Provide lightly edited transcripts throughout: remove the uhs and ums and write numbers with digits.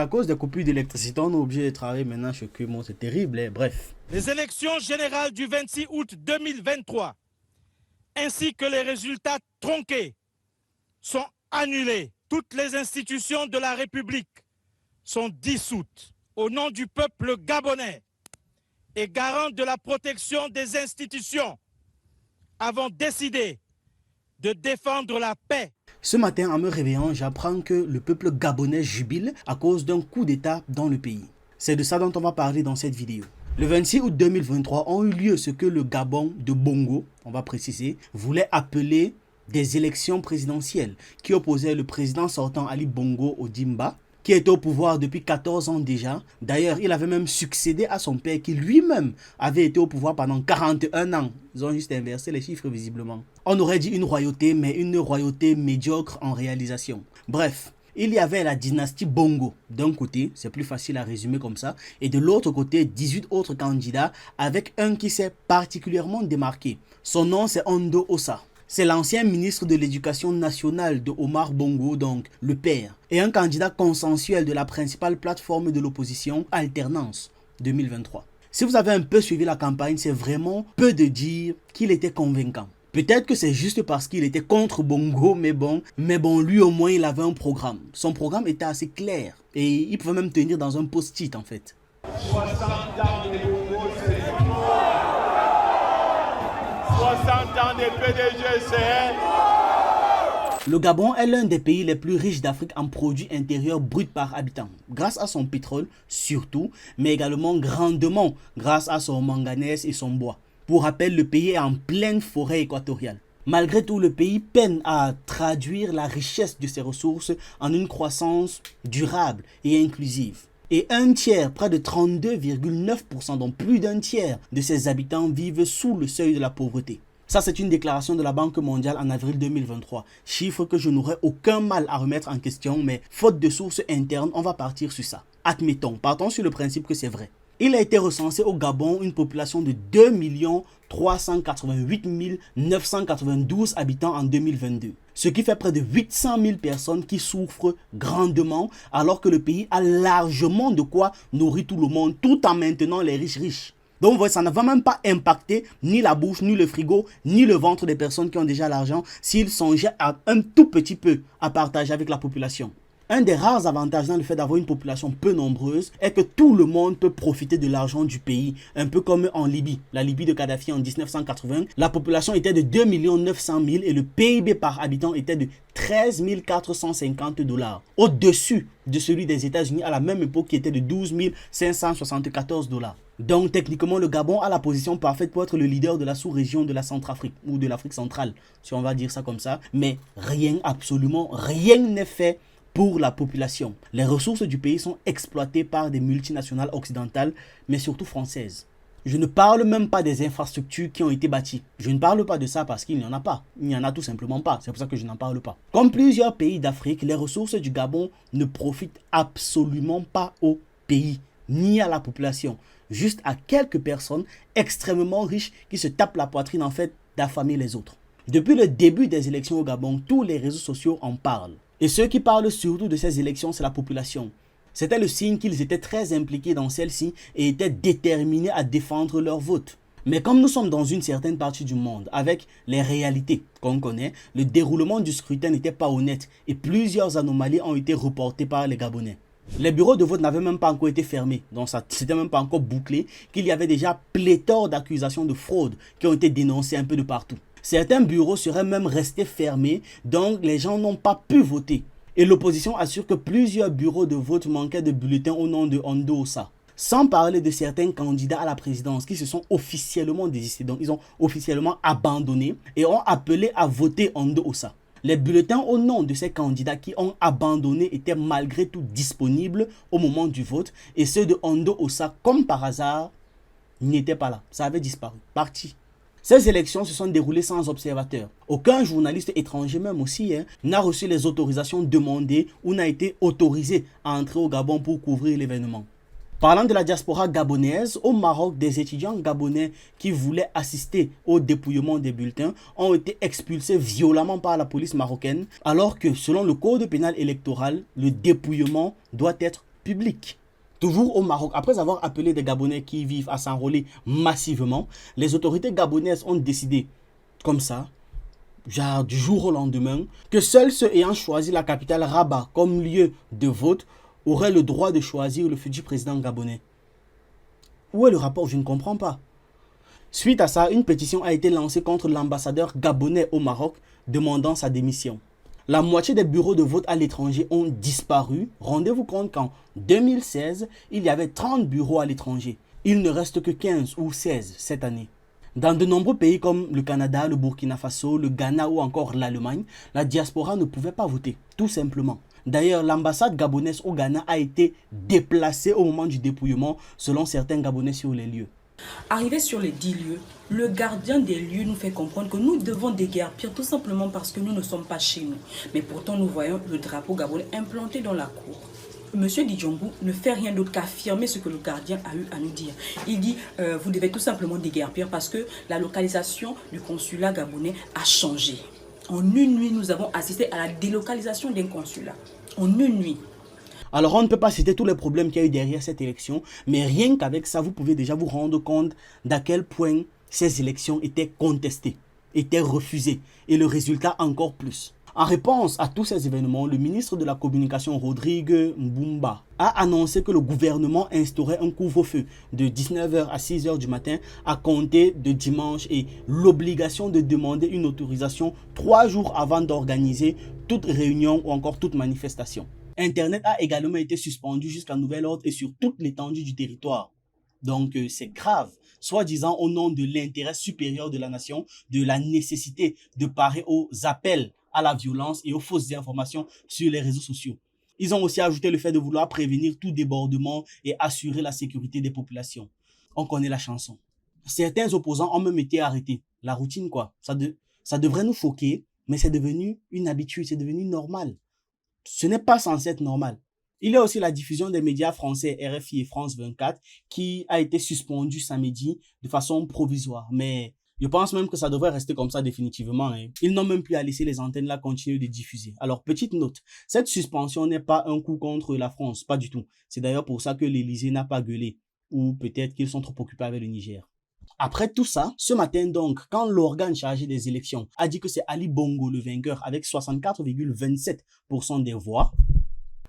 à cause des coupures d'électricité, on est obligé de travailler maintenant chez Cumo, c'est terrible, hein? Bref. Les élections générales du 26 août 2023, ainsi que les résultats tronqués, sont annulés. Toutes les institutions de la République sont dissoutes. Au nom du peuple gabonais et garant de la protection des institutions, avons décidé de défendre la paix. Ce matin, en me réveillant, j'apprends que le peuple gabonais jubile à cause d'un coup d'État dans le pays. C'est de ça dont on va parler dans cette vidéo. Le 26 août 2023 ont eu lieu ce que le Gabon de Bongo, on va préciser, voulait appeler des élections présidentielles qui opposaient le président sortant Ali Bongo Ondimba, qui était au pouvoir depuis 14 ans déjà. D'ailleurs, il avait même succédé à son père qui lui-même avait été au pouvoir pendant 41 ans. Ils ont juste inversé les chiffres visiblement. On aurait dit une royauté, mais une royauté médiocre en réalisation. Bref, il y avait la dynastie Bongo d'un côté, c'est plus facile à résumer comme ça, et de l'autre côté, 18 autres candidats avec un qui s'est particulièrement démarqué. Son nom, c'est Ondo Ossa. C'est l'ancien ministre de l'Éducation nationale de Omar Bongo, donc le père, et un candidat consensuel de la principale plateforme de l'opposition, Alternance 2023. Si vous avez un peu suivi la campagne, c'est vraiment peu de dire qu'il était convaincant. Peut-être que c'est juste parce qu'il était contre Bongo, mais bon, lui au moins il avait un programme. Son programme était assez clair et il pouvait même tenir dans un post-it en fait. 60 ans de Bongo, c'est 60 ans de PDG, c'est... Le Gabon est l'un des pays les plus riches d'Afrique en produits intérieurs bruts par habitant, grâce à son pétrole surtout, mais également grandement grâce à son manganèse et son bois. Pour rappel, le pays est en pleine forêt équatoriale. Malgré tout, le pays peine à traduire la richesse de ses ressources en une croissance durable et inclusive. Et un tiers, près de 32,9%, donc plus d'un tiers de ses habitants vivent sous le seuil de la pauvreté. Ça, c'est une déclaration de la Banque mondiale en avril 2023. Chiffre que je n'aurais aucun mal à remettre en question, mais faute de sources internes, on va partir sur ça. Admettons, partons sur le principe que c'est vrai. Il a été recensé au Gabon une population de 2 388 992 habitants en 2022. Ce qui fait près de 800 000 personnes qui souffrent grandement alors que le pays a largement de quoi nourrir tout le monde tout en maintenant les riches riches. Donc vous voyez, ça ne va même pas impacter ni la bouche, ni le frigo, ni le ventre des personnes qui ont déjà l'argent s'ils songeaient à un tout petit peu à partager avec la population. Un des rares avantages dans le fait d'avoir une population peu nombreuse est que tout le monde peut profiter de l'argent du pays. Un peu comme en Libye. La Libye de Kadhafi en 1980, la population était de 2 900 000 et le PIB par habitant était de 13 450 $. Au-dessus de celui des États-Unis à la même époque qui était de 12 574 $. Donc techniquement, le Gabon a la position parfaite pour être le leader de la sous-région de la Centrafrique ou de l'Afrique centrale, si on va dire ça comme ça. Mais rien, absolument rien n'est fait pour la population. Les ressources du pays sont exploitées par des multinationales occidentales, mais surtout françaises. Je ne parle même pas des infrastructures qui ont été bâties. Je ne parle pas de ça parce qu'il n'y en a pas. Il n'y en a tout simplement pas. C'est pour ça que je n'en parle pas. Comme plusieurs pays d'Afrique, les ressources du Gabon ne profitent absolument pas au pays, ni à la population. Juste à quelques personnes extrêmement riches qui se tapent la poitrine en fait d'affamer les autres. Depuis le début des élections au Gabon, tous les réseaux sociaux en parlent. Et ceux qui parlent surtout de ces élections, c'est la population. C'était le signe qu'ils étaient très impliqués dans celles-ci et étaient déterminés à défendre leur vote. Mais comme nous sommes dans une certaine partie du monde, avec les réalités qu'on connaît, le déroulement du scrutin n'était pas honnête et plusieurs anomalies ont été reportées par les Gabonais. Les bureaux de vote n'avaient même pas encore été fermés, donc ça c'était même pas encore bouclé, qu'il y avait déjà pléthore d'accusations de fraude qui ont été dénoncées un peu de partout. Certains bureaux seraient même restés fermés, donc les gens n'ont pas pu voter. Et l'opposition assure que plusieurs bureaux de vote manquaient de bulletins au nom de Ondo Ossa. Sans parler de certains candidats à la présidence qui se sont officiellement désistés, donc ils ont officiellement abandonné et ont appelé à voter Ondo Ossa. Les bulletins au nom de ces candidats qui ont abandonné étaient malgré tout disponibles au moment du vote et ceux de Ondo Ossa, comme par hasard, n'étaient pas là. Ça avait disparu, parti. Ces élections se sont déroulées sans observateurs. Aucun journaliste étranger même aussi n'a reçu les autorisations demandées ou n'a été autorisé à entrer au Gabon pour couvrir l'événement. Parlant de la diaspora gabonaise, au Maroc, des étudiants gabonais qui voulaient assister au dépouillement des bulletins ont été expulsés violemment par la police marocaine, alors que selon le code pénal électoral, le dépouillement doit être public. Toujours au Maroc, après avoir appelé des Gabonais qui vivent à s'enrôler massivement, les autorités gabonaises ont décidé, comme ça, genre du jour au lendemain, que seuls ceux ayant choisi la capitale Rabat comme lieu de vote auraient le droit de choisir le futur président gabonais. Où est le rapport? Je ne comprends pas. Suite à ça, une pétition a été lancée contre l'ambassadeur gabonais au Maroc demandant sa démission. La moitié des bureaux de vote à l'étranger ont disparu. Rendez-vous compte qu'en 2016, il y avait 30 bureaux à l'étranger. Il ne reste que 15 ou 16 cette année. Dans de nombreux pays comme le Canada, le Burkina Faso, le Ghana ou encore l'Allemagne, la diaspora ne pouvait pas voter, tout simplement. D'ailleurs, l'ambassade gabonaise au Ghana a été déplacée au moment du dépouillement, selon certains Gabonais sur les lieux. Arrivé sur les 10 lieux, le gardien des lieux nous fait comprendre que nous devons déguerpir tout simplement parce que nous ne sommes pas chez nous. Mais pourtant, nous voyons le drapeau gabonais implanté dans la cour. Monsieur Didjombo ne fait rien d'autre qu'affirmer ce que le gardien a eu à nous dire. Il dit, vous devez tout simplement déguerpir parce que la localisation du consulat gabonais a changé. En une nuit, nous avons assisté à la délocalisation d'un consulat. En une nuit. Alors on ne peut pas citer tous les problèmes qu'il y a eu derrière cette élection, mais rien qu'avec ça, vous pouvez déjà vous rendre compte d'à quel point ces élections étaient contestées, étaient refusées, et le résultat encore plus. En réponse à tous ces événements, le ministre de la Communication, Rodrigue Mbumba, a annoncé que le gouvernement instaurait un couvre-feu de 19h à 6h du matin à compter de dimanche et l'obligation de demander une autorisation 3 jours avant d'organiser toute réunion ou encore toute manifestation. Internet a également été suspendu jusqu'à nouvel ordre et sur toute l'étendue du territoire. Donc c'est grave, soi-disant au nom de l'intérêt supérieur de la nation, de la nécessité de parer aux appels à la violence et aux fausses informations sur les réseaux sociaux. Ils ont aussi ajouté le fait de vouloir prévenir tout débordement et assurer la sécurité des populations. On connaît la chanson. Certains opposants ont même été arrêtés. La routine quoi. Ça devrait nous choquer, mais c'est devenu une habitude, c'est devenu normal. Ce n'est pas censé être normal. Il y a aussi la diffusion des médias français RFI et France 24 qui a été suspendue samedi de façon provisoire. Mais je pense même que ça devrait rester comme ça définitivement. Ils n'ont même plus à laisser les antennes là continuer de diffuser. Alors, petite note, cette suspension n'est pas un coup contre la France, pas du tout. C'est d'ailleurs pour ça que l'Élysée n'a pas gueulé. Ou peut-être qu'ils sont trop occupés avec le Niger. Après tout ça, ce matin donc, quand l'organe chargé des élections a dit que c'est Ali Bongo le vainqueur avec 64,27% des voix,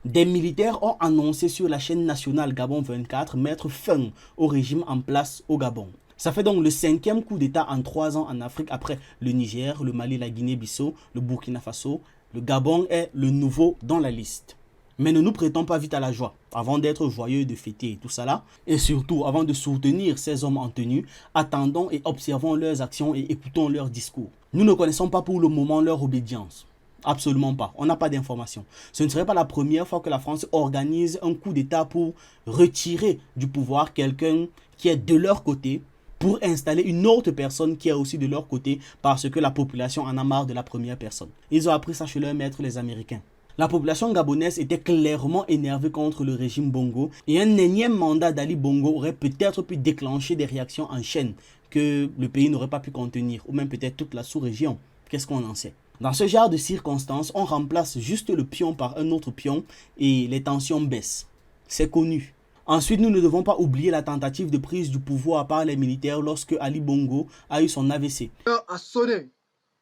des militaires ont annoncé sur la chaîne nationale Gabon 24 mettre fin au régime en place au Gabon. Ça fait donc le 5e coup d'État en 3 ans en Afrique après le Niger, le Mali, la Guinée-Bissau, le Burkina Faso. Le Gabon est le nouveau dans la liste. Mais ne nous prêtons pas vite à la joie, avant d'être joyeux de fêter et tout ça là. Et surtout, avant de soutenir ces hommes en tenue, attendons et observons leurs actions et écoutons leurs discours. Nous ne connaissons pas pour le moment leur obédience. Absolument pas. On n'a pas d'informations. Ce ne serait pas la première fois que la France organise un coup d'État pour retirer du pouvoir quelqu'un qui est de leur côté, pour installer une autre personne qui est aussi de leur côté parce que la population en a marre de la première personne. Ils ont appris ça chez leur maître, les Américains. La population gabonaise était clairement énervée contre le régime Bongo et un énième mandat d'Ali Bongo aurait peut-être pu déclencher des réactions en chaîne que le pays n'aurait pas pu contenir, ou même peut-être toute la sous-région. Qu'est-ce qu'on en sait? Dans ce genre de circonstances, on remplace juste le pion par un autre pion et les tensions baissent. C'est connu. Ensuite, nous ne devons pas oublier la tentative de prise du pouvoir par les militaires lorsque Ali Bongo a eu son AVC. L'heure a sonné.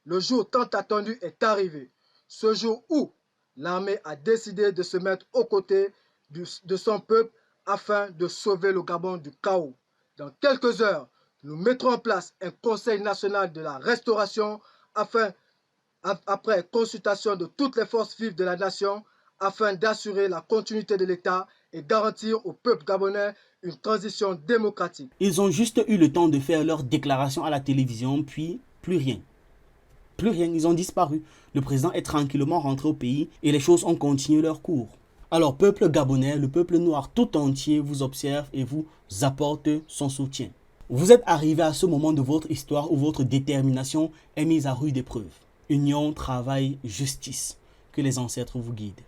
Le jour tant attendu est arrivé. Ce jour où l'armée a décidé de se mettre aux côtés de son peuple afin de sauver le Gabon du chaos. Dans quelques heures, nous mettrons en place un Conseil national de la restauration après consultation de toutes les forces vives de la nation afin d'assurer la continuité de l'État et garantir au peuple gabonais une transition démocratique. Ils ont juste eu le temps de faire leur déclaration à la télévision, puis plus rien. Plus rien, ils ont disparu. Le président est tranquillement rentré au pays et les choses ont continué leur cours. Alors, peuple gabonais, le peuple noir tout entier vous observe et vous apporte son soutien. Vous êtes arrivé à ce moment de votre histoire où votre détermination est mise à rude épreuve. Union, travail, justice. Que les ancêtres vous guident.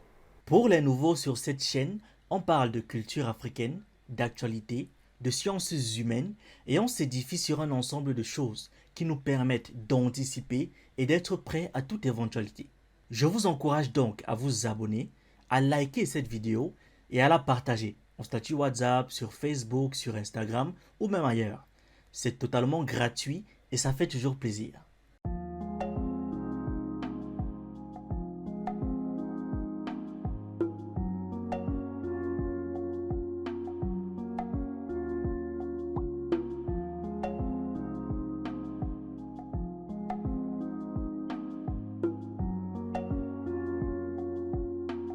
Pour les nouveaux sur cette chaîne, on parle de culture africaine, d'actualité, de sciences humaines et on s'édifie sur un ensemble de choses qui nous permettent d'anticiper et d'être prêts à toute éventualité. Je vous encourage donc à vous abonner, à liker cette vidéo, et à la partager en statut WhatsApp, sur Facebook, sur Instagram ou même ailleurs. C'est totalement gratuit et ça fait toujours plaisir.